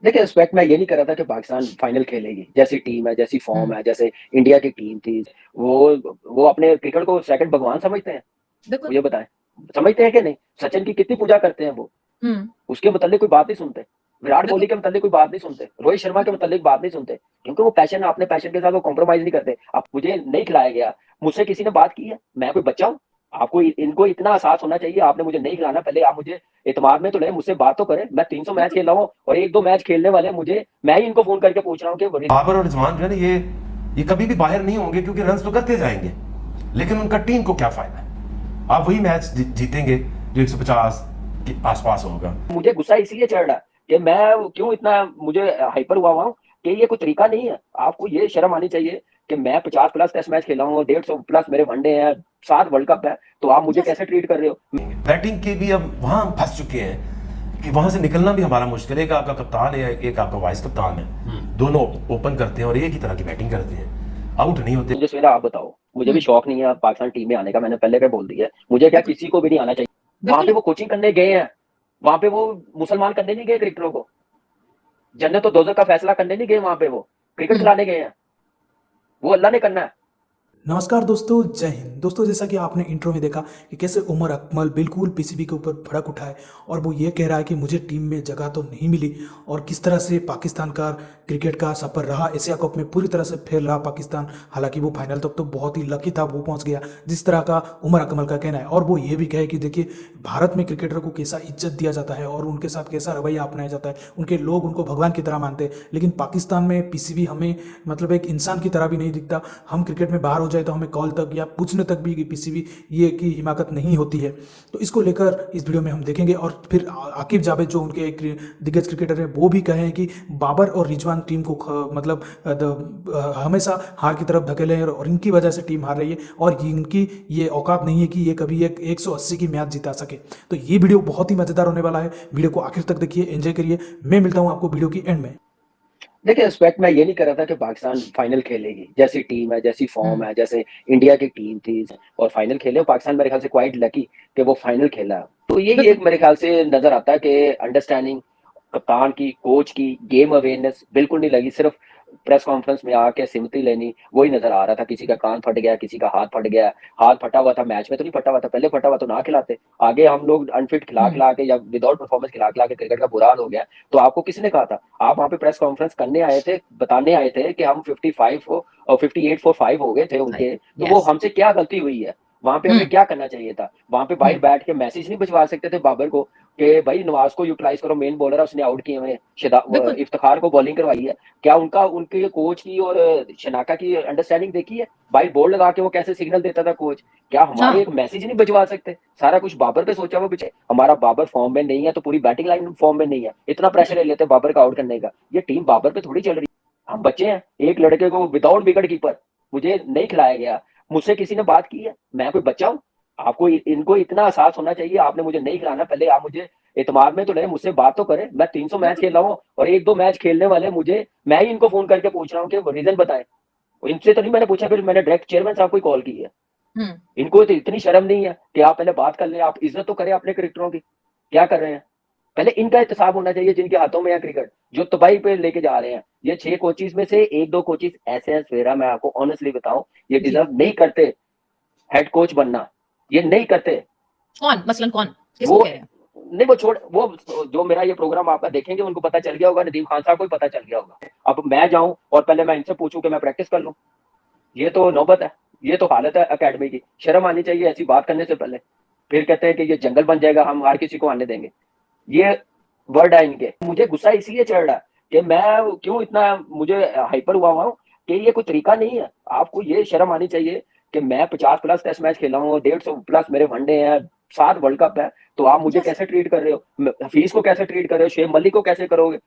देखिए, एक्सपेक्ट मैं ये नहीं कर रहा था कि पाकिस्तान फाइनल खेलेगी। जैसी टीम है, जैसी फॉर्म हुँ, है, जैसे इंडिया की टीम थी, वो वो अपने क्रिकेट को सेकंड भगवान समझते हैं? बिल्कुल। मुझे बताएँ, समझते हैं कि नहीं? सचिन की कितनी पूजा करते हैं वो, हुँ, उसके मुतालिक कोई बात नहीं सुनते। विराट कोहली बिल्कुल, के मुतालिक कोई बात नहीं सुनते, रोहित शर्मा के बिल्कुल। मुतालिक बात नहीं सुनते, क्योंकि वो पैशन अपने पैशन के साथ वो कॉम्प्रोमाइज़ नहीं करते। अब मुझे नहीं खिलाया गया, मुझसे किसी ने बात की है, मैं कोई बच्चा हूँ? आपको इनको इतना एहसास होना चाहिए, आपने मुझे नहीं खिलाना, पहले आप मुझे एतमाद में तो लें, मुझसे बात तो करें। मैं 300 मैच बिल्कुल। खेल रहा हूँ और 1-2 मैच खेलने वाले मुझे मैं ही इनको फ़ोन करके पूछ रहा हूँ कि बाबर और रिजवान जो है ना ये कभी भी बाहर नहीं होंगे क्योंकि रन तो करते जाएंगे, लेकिन उनका टीम को क्या फायदा है। आप वही मैच जीतेंगे जो 150 के आसपास होगा। मुझे गुस्सा इसलिए चढ़ रहा है कि मैं क्यों इतना मुझे हाइपर हुआ हूँ कि ये कोई तरीका नहीं है। आपको ये शर्म आनी चाहिए कि मैं 50 प्लस टेस्ट मैच खेला हूँ, 150 प्लस मेरे वनडे हैं, 7 वर्ल्ड कप है, तो आप मुझे यस, कैसे ट्रीट कर रहे हो? बैटिंग के भी अब वहां फंस चुके हैं कि वहां से निकलना भी हमारा मुश्किल है। एक आपका कप्तान है, एक आपका वाइस कप्तान है, दोनों ओपन करते हैं और एक ही तरह की बैटिंग करते हैं, आउट नहीं होते। मुझे सवेरा आप बताओ, मुझे भी हुँ, शौक नहीं है पाकिस्तान टीम में आने का, मैंने पहले भी बोल दिया है। मुझे क्या बिल्कुल, किसी को भी नहीं आना चाहिए। वहाँ बिल्कुल पे है। वो कोचिंग करने गए हैं, वहाँ पे वो मुसलमान करने नहीं गए क्रिकेटरों को। जन्नत और दोज़ख का फैसला करने नहीं गए वहाँ पे वो, क्रिकेट हुँ, खिलाने गए हैं। वो अल्लाह ने करना है। नमस्कार दोस्तों, जय हिंद। दोस्तों, जैसा कि आपने इंट्रो में देखा कि कैसे उमर अकमल बिल्कुल पीसीबी के ऊपर भड़क उठा है और वो ये कह रहा है कि मुझे टीम में जगह तो नहीं मिली और किस तरह से पाकिस्तान का क्रिकेट का सफ़र रहा। एशिया कप में पूरी तरह से फेल रहा पाकिस्तान, हालांकि वो फाइनल तक तो बहुत ही लकी था, वो पहुंच गया, जिस तरह का उमर अकमल का कहना है। और वो ये भी कहे कि देखिए, भारत में क्रिकेटर को कैसा इज्जत दिया जाता है और उनके साथ कैसा रवैया अपनाया जाता है, उनके लोग उनको भगवान की तरह मानते हैं। लेकिन पाकिस्तान में पीसीबी हमें मतलब एक इंसान की तरह भी नहीं दिखता। हम क्रिकेट में बाहर हो जाए तो हमें कॉल तक या पूछने तक भी पीसीबी ये की हिमाकत नहीं होती है। तो इसको लेकर इस वीडियो में हम देखेंगे और फिर आकिब जावेद जो उनके एक दिग्गज क्रिकेटर हैं वो भी कहे हैं कि बाबर और रिजवान टीम को मतलब हमेशा हार की तरफ धकेले हैं और इनकी वजह से टीम हार रही है और इनकी ये औकात नहीं है कि ये कभी एक 180 की मैच जिता सके। तो ये वीडियो बहुत ही मज़ेदार होने वाला है, वीडियो को आखिर तक देखिए, एंजॉय करिए। मैं मिलता हूँ आपको वीडियो की एंड में। देखिए, एक्सपेक्ट मैं ये नहीं कर रहा था कि पाकिस्तान फाइनल खेलेगी। जैसी टीम है, जैसी फॉर्म हुँ, है, जैसे इंडिया की टीम थी और फाइनल खेले और पाकिस्तान मेरे ख्याल से क्वाइट लकी कि वो फाइनल खेला। तो यही बिल्कुल। एक मेरे ख्याल से नज़र आता है कि अंडरस्टैंडिंग कप्तान की, कोच की, गेम अवेयरनेस बिल्कुल नहीं लगी। सिर्फ़ प्रेस कॉन्फ्रेंस में आके सिमटी लेनी, वही नज़र आ रहा था। किसी का कान फट गया, किसी का हाथ फट गया। हाथ फटा हुआ था, मैच में तो नहीं फटा हुआ था, पहले फटा हुआ तो ना खिलाते। आगे हम लोग अनफिट हुँ, खिला-खिला के या विदाउट परफॉर्मेंस खिला-खिला के क्रिकेट का बुरा हाल हो गया। तो आपको किसने कहा था? आप वहाँ पे प्रेस कॉन्फ्रेंस करने आए थे, बताने आए थे कि हम 55 और 58 फॉर 5 हो गए थे राइट, उनके, तो वो यस। हमसे क्या गलती हुई है? वहाँ पे हुँ, हमें क्या करना चाहिए था? वहाँ पे हुँ, बाहर बैठ के मैसेज नहीं भिजवा सकते थे बाबर को कि भाई नवाज़ को यूटिलाइज़ करो, मेन बॉलर है, उसने आउट किए हुए हैं। बिल्कुल। इफ्तिखार को बॉलिंग करवाई है। क्या उनका उनके कोच की और शनाका की अंडरस्टैंडिंग देखी है? बाहर बोर्ड लगा के वो कैसे सिग्नल देता था कोच? क्या हमारे हाँ, एक मैसेज नहीं भिजवा सकते? सारा कुछ बाबर पे सोचा हुआ पीछे। हमारा बाबर फॉर्म में नहीं है, तो पूरी बैटिंग लाइन फॉर्म में नहीं है। इतना प्रेशर ले लेते हैं बाबर को आउट करने का। ये टीम बाबर पे थोड़ी चल रही है। हम बच्चे हैं। एक लड़के को विदाउट विकेट कीपर मुझे नहीं खिलाया गया। मुझसे किसी ने बात की है? मैं कोई बच्चा हूँ? आपको इनको इतना एहसास होना चाहिए, आपने मुझे नहीं खिलाना, पहले आप मुझे एतमाद में तो लें, मुझसे बात तो करें। मैं 300 मैच बिल्कुल। खेल रहा हूँ और 1-2 मैच खेलने वाले मुझे मैं ही इनको फ़ोन करके पूछ रहा हूँ कि रीज़न बताएँ। इनसे तो नहीं मैंने पूछा, फिर मैंने डायरेक्ट चेयरमैन साहब को ही कॉल की है। हुँ, इनको तो इतनी शर्म नहीं है कि आप पहले बात कर लें, आप इज़्ज़त तो करें अपने क्रिकेटरों की। क्या कर रहे हैं? पहले इनका एहतसाब होना चाहिए जिनके हाथों में है क्रिकेट, जो तबाही पे लेके जा रहे हैं। ये 6 कोचेज़ में से 1-2 कोचेज़ ऐसे हैं सवेरा, मैं आपको ऑनेस्टली बताऊँ, ये जी। डिज़र्व नहीं करते हेड कोच बनना। ये नहीं करते। कौन? मसलन कौन? किसको वो कह रहे हैं? नहीं, वो छोड़, वो जो मेरा ये प्रोग्राम आपका देखेंगे उनको पता चल गया होगा, नदीम खान साहब को भी पता चल गया होगा। अब मैं जाऊँ और पहले मैं इनसे पूछूँ कि मैं प्रैक्टिस कर लूँ, ये तो नौबत है। ये तो हालत है अकेडमी की। शर्म आनी चाहिए ऐसी बात करने से पहले। फिर कहते हैं कि ये जंगल बन जाएगा, हम हर किसी को आने देंगे। ये वर्ड है इनके। मुझे गुस्सा इसलिए चढ़ रहा है कि मैं क्यों इतना मुझे हाइपर हुआ हूँ कि ये कोई तरीका नहीं है। आपको ये शर्म आनी चाहिए कि मैं 50 प्लस टेस्ट मैच खेला हूँ, 150 प्लस मेरे वनडे हैं, 7 वर्ल्ड कप है, तो आप मुझे यस, कैसे ट्रीट कर रहे हो? हफीज को कैसे ट्रीट कर रहे हो? शुएब मलिक को कैसे करोगे?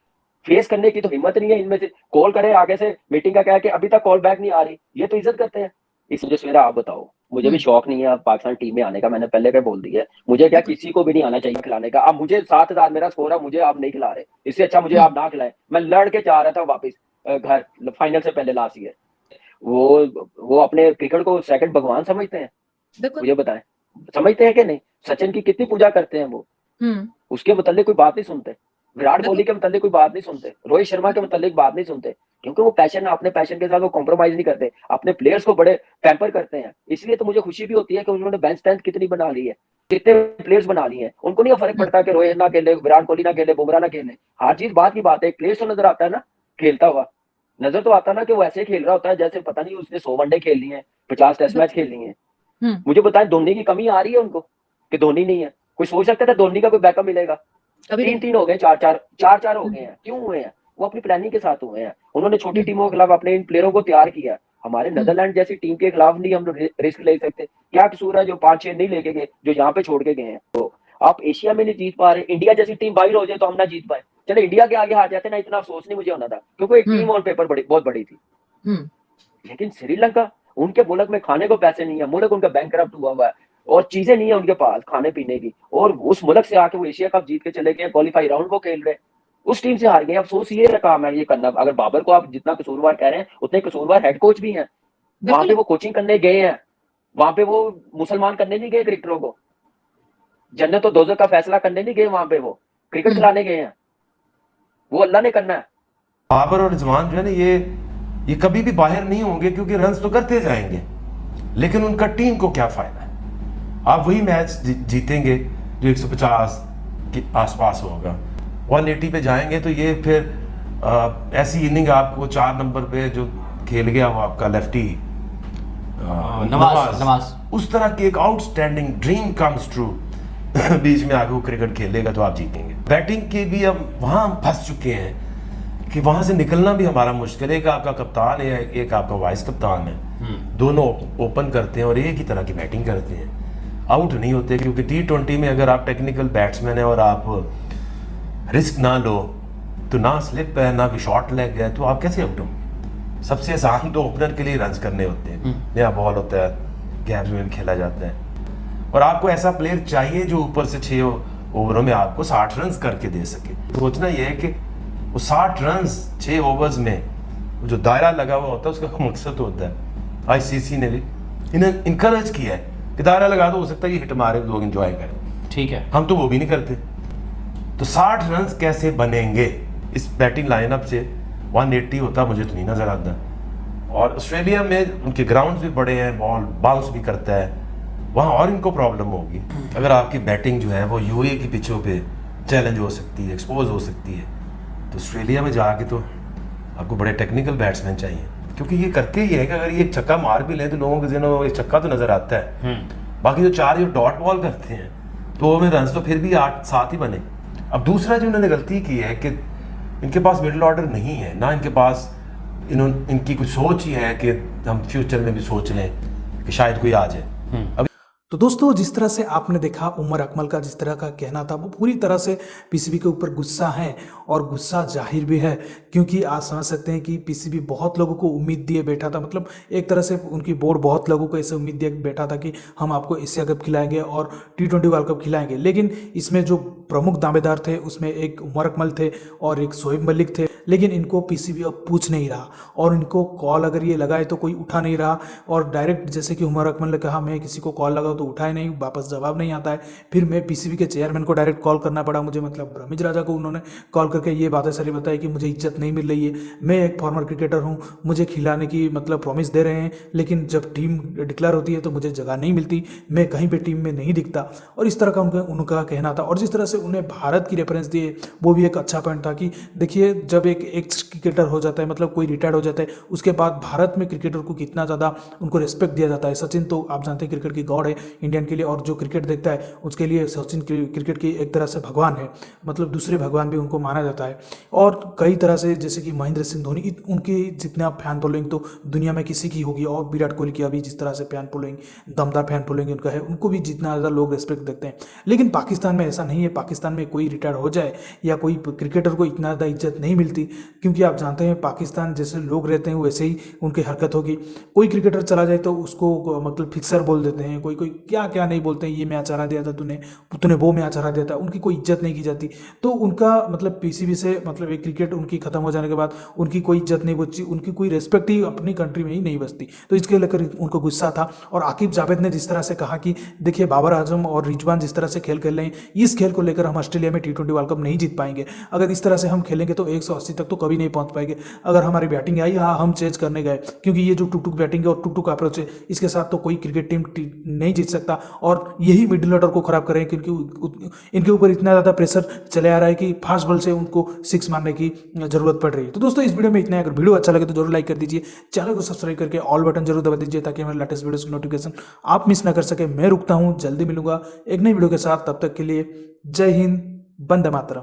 फेस करने की तो हिम्मत नहीं है इनमें से। कॉल करे आगे से मीटिंग का, क्या है कि अभी तक कॉल बैक नहीं आ रही। ये तो इज्जत करते हैं। इस वजह से मेरा आप बताओ, मुझे भी हुँ, शौक नहीं है पाकिस्तान टीम में आने का, मैंने पहले भी बोल दिया है। मुझे क्या बिल्कुल। किसी को भी नहीं आना चाहिए खिलाने का। अब मुझे 7,000 मेरा स्कोर है, मुझे आप नहीं खिला रहे, इससे अच्छा मुझे हुँ, आप ना खिलाएं। मैं लड़ के जा रहा था वापस घर, फाइनल से पहले लास्ट ईयर। वो अपने क्रिकेट को सेकंड भगवान समझते हैं? बिल्कुल। मुझे बताएं, समझते हैं कि नहीं? सचिन की कितनी पूजा करते हैं वो, हुँ, उसके मुतालिक कोई बात नहीं सुनते। विराट कोहली के मतलब कोई बात नहीं सुनते, रोहित शर्मा के मतलब बात नहीं सुनते, क्योंकि वो पैशन, अपने पैशन के साथ वो कॉम्प्रोमाइज नहीं करते, अपने प्लेयर्स को बड़े पैम्पर करते हैं। इसलिए तो मुझे खुशी भी होती है कि उन्होंने बेंच स्ट्रेंथ कितनी बना ली है, कितने प्लेयर्स बना लिए हैं। उनको नहीं फर्क पड़ता कि रोहित ना खेले, विराट कोहली ना खेले, बुमराह ना खेले। हर चीज बात की बात है, एक प्लेयर तो नजर आता है ना खेलता हुआ, नजर तो आता ना कि वो ऐसे खेल रहा होता है जैसे पता नहीं उसने 100 वनडे खेल लिए हैं, 50 टेस्ट मैच खेल लिए हैं। मुझे बताएं, धोनी की कमी आ रही है उनको कि धोनी नहीं है? कोई सोच सकता था धोनी का कोई बैकअप मिलेगा? कभी नहीं। 3-3 हो गए, 4-4 हो गए हैं। क्यों हुए हैं? वो अपनी प्लानिंग के साथ हुए हैं। उन्होंने छोटी टीमों के खिलाफ अपने इन प्लेयरों को तैयार किया। हमारे नेदरलैंड जैसी टीम के खिलाफ नहीं हम रिस्क ले सकते? क्या कसूर है जो 5-6 नहीं लेके गए, जो यहाँ पे छोड़ के गए हैं? तो आप एशिया में नहीं जीत पा रहे, इंडिया जैसी टीम बाहर हो जाए तो हम ना जीत पाए, चले इंडिया के आगे हार जाते ना, इतना अफसोस नहीं मुझे होना था, क्योंकि एक टीम ऑन पेपर बहुत बड़ी थी। लेकिन श्रीलंका, उनके मुल्क में खाने को पैसे नहीं है, मुल्क उनका बैंकरप्ट हुआ हुआ है और चीजें नहीं है उनके पास खाने पीने की, और उस मुल्क से आके वो एशिया कप जीत के चले गए, क्वालिफाई राउंड को खेल रहे, उस टीम से हार गए। अफसोस ये काम है ये करना। अगर बाबर को आप जितना कसूरवार कह रहे हैं, उतने कसूरवार हेड कोच भी हैं। वहां पे वो कोचिंग करने गए हैं, वहां पे वो मुसलमान करने नहीं गए क्रिकेटरों को, जन्नत और दोज़ख का फैसला करने नहीं गए, वहां पे वो क्रिकेट खिलाने गए हैं, वो अल्लाह ने करना है। बाबर और रिजवान जो है ना, ये कभी भी बाहर नहीं होंगे, क्योंकि रन्स तो करते जाएंगे, लेकिन उनका टीम को क्या फायदा है? आप वही मैच जीतेंगे जो 150 के आसपास होगा, 180 पे जाएंगे तो ये फिर ऐसी इनिंग आपको 4 नंबर पे जो खेल गया वो आपका लेफ्टी नवाज उस तरह की एक आउटस्टैंडिंग ड्रीम कम्स ट्रू बीच में आके वो क्रिकेट खेलेगा तो आप जीतेंगे। बैटिंग के भी अब वहां हम फंस चुके हैं कि वहां से निकलना भी हमारा मुश्किल है। एक आपका कप्तान है, एक आपका वाइस कप्तान है, दोनों ओपन करते हैं और एक ही तरह की बैटिंग करते हैं, आउट नहीं होते। क्योंकि T20 में अगर आप टेक्निकल बैट्समैन है और आप रिस्क ना लो तो ना स्लिप है ना कि शॉट लेग है, तो आप कैसे आउट होंगे? सबसे आसान तो ओपनर के लिए रन्स करने होते हैं, नया बॉल होता है, गैप में खेला जाता है, और आपको ऐसा प्लेयर चाहिए जो ऊपर से 6 ओवरों में आपको 60 रन करके दे सके। सोचना यह है कि वो 60 रन 6 ओवर्स में जो दायरा लगा हुआ होता है उसका मकसद होता है। ICC ने भी इन्हें इनकरेज किया है कि दायरा लगा दो, हो सकता है ये हिट मारे, लोग एंजॉय करें। ठीक है, हम तो वो भी नहीं करते। तो 60 रन कैसे बनेंगे इस बैटिंग लाइनअप से? 180 होता मुझे तो नहीं नजर आता। और ऑस्ट्रेलिया में उनके ग्राउंड भी बड़े हैं, बॉल बाउंस भी करता है, वहाँ और इनको प्रॉब्लम होगी। अगर आपकी बैटिंग जो है वो UAE की पिचों पे चैलेंज हो सकती है, एक्सपोज हो सकती है, तो ऑस्ट्रेलिया में जाके तो आपको बड़े टेक्निकल बैट्समैन चाहिए। क्योंकि ये करते ही है कि अगर ये एक छक्का मार भी लें तो लोगों के ज़हनों में एक छक्का तो नज़र आता है, बाकी जो 4 जो डॉट बॉल करते हैं तो वो में रन तो फिर भी 8-7 ही बने। अब दूसरा जो उन्होंने गलती की है कि इनके पास मिडिल ऑर्डर नहीं है ना, इनके पास इनकी कुछ सोच ही है कि हम फ्यूचर में भी सोच लें कि शायद कोई आ जाए। तो दोस्तों, जिस तरह से आपने देखा उमर अकमल का जिस तरह का कहना था, वो पूरी तरह से PCB के ऊपर गुस्सा है और गुस्सा जाहिर भी है, क्योंकि आप समझ सकते हैं कि PCB बहुत लोगों को उम्मीद दिए बैठा था। मतलब एक तरह से उनकी बोर्ड बहुत लोगों को ऐसे उम्मीद दिए बैठा था कि हम आपको एशिया कप खिलाएंगे और T20 वर्ल्ड कप खिलाएंगे। लेकिन इसमें जो प्रमुख दावेदार थे उसमें एक उमर अकमल थे और एक शोएब मलिक थे, लेकिन इनको PCB अब पूछ नहीं रहा और इनको कॉल अगर ये लगाए तो कोई उठा नहीं रहा। और डायरेक्ट जैसे कि उमर अकमल ने कहा, मैं किसी को कॉल लगाऊँ तो उठाए नहीं, वापस जवाब नहीं आता है। फिर मैं PCB के चेयरमैन को डायरेक्ट कॉल करना पड़ा मुझे, मतलब रमीज राजा को। उन्होंने कॉल करके ये बातें सारी बताई कि मुझे इज्जत नहीं मिल रही है, मैं एक फॉर्मर क्रिकेटर हूँ, मुझे खिलाने की मतलब प्रॉमिस दे रहे हैं, लेकिन जब टीम डिक्लेयर होती है तो मुझे जगह नहीं मिलती, मैं कहीं पर टीम में नहीं दिखता। और इस तरह का उनका कहना था। और जिस तरह से उन्हें भारत की रेफरेंस दिए वो भी एक अच्छा पॉइंट था कि देखिए, जब एक एक्स क्रिकेटर हो जाता है, मतलब कोई रिटायर्ड हो जाता है, उसके बाद भारत में क्रिकेटर को कितना ज़्यादा उनको रिस्पेक्ट दिया जाता है। सचिन तो आप जानते हैं क्रिकेट की गॉड है इंडियन के लिए, और जो क्रिकेट देखता है उसके लिए सचिन क्रिकेट की एक तरह से भगवान है, मतलब दूसरे भगवान भी उनको माना जाता है। और कई तरह से जैसे कि महेंद्र सिंह धोनी, उनकी जितना फैन फॉलोइंग तो दुनिया में किसी की होगी, और विराट कोहली की अभी जिस तरह से फैन फॉलोइंग, दमदार फैन फॉलोइंग उनका है, उनको भी जितना ज़्यादा लोग रिस्पेक्ट देते हैं। लेकिन पाकिस्तान में ऐसा नहीं है। पाकिस्तान में कोई रिटायर हो जाए या कोई क्रिकेटर को इतना ज़्यादा इज्जत नहीं मिलती, क्योंकि आप जानते हैं पाकिस्तान जैसे लोग रहते हैं वैसे ही उनकी हरकत होगी। कोई क्रिकेटर चला जाए तो उसको मतलब फिक्सर बोल देते हैं, कोई क्या क्या नहीं बोलते हैं, ये मैच हरा दिया था तूने वो मैच हरा दिया था, उनकी कोई इज्जत नहीं की जाती। तो उनका मतलब पीसीबी से मतलब एक क्रिकेट उनकी खत्म हो जाने के बाद उनकी कोई इज्जत नहीं बची, उनकी कोई रेस्पेक्ट ही अपनी कंट्री में ही नहीं बचती। तो इसके लेकर उनको गुस्सा था। और आकिब जावेद ने जिस तरह से कहा कि देखिए बाबर आजम और रिजवान जिस तरह से खेल खेल रहे हैं, इस खेल को लेकर हम ऑस्ट्रेलिया में T20 वर्ल्ड कप नहीं जीत पाएंगे। अगर इस तरह से हम खेलेंगे तो 180 तक तो कभी नहीं पहुंच पाएंगे। अगर हमारी बैटिंग आई, हाँ हम चेंज करने गए, क्योंकि ये जो टुक टुक बैटिंग है और टुक टुक अप्रोच है, इसके साथ तो कोई क्रिकेट टीम नहीं जीत सकता। और यही मिडिल ऑर्डर को खराब करें, क्योंकि इनके ऊपर इतना ज़्यादा प्रेशर चले आ रहा है कि फास्ट बॉल से उनको 6 मारने की जरूरत पड़ रही है। तो दोस्तों इस वीडियो में इतना है। अगर वीडियो अच्छा लगे तो जरूर लाइक कर दीजिए, चैनल को सब्सक्राइब करके ऑल बटन जरूर दबा दीजिए ताकि हमारे लेटेस्ट वीडियोस की नोटिफिकेशन आप मिस ना कर सके। मैं रुकता हूँ, जल्दी मिलूंगा एक नई वीडियो के साथ। तब तक के लिए जय हिंद, वंदे मातरम।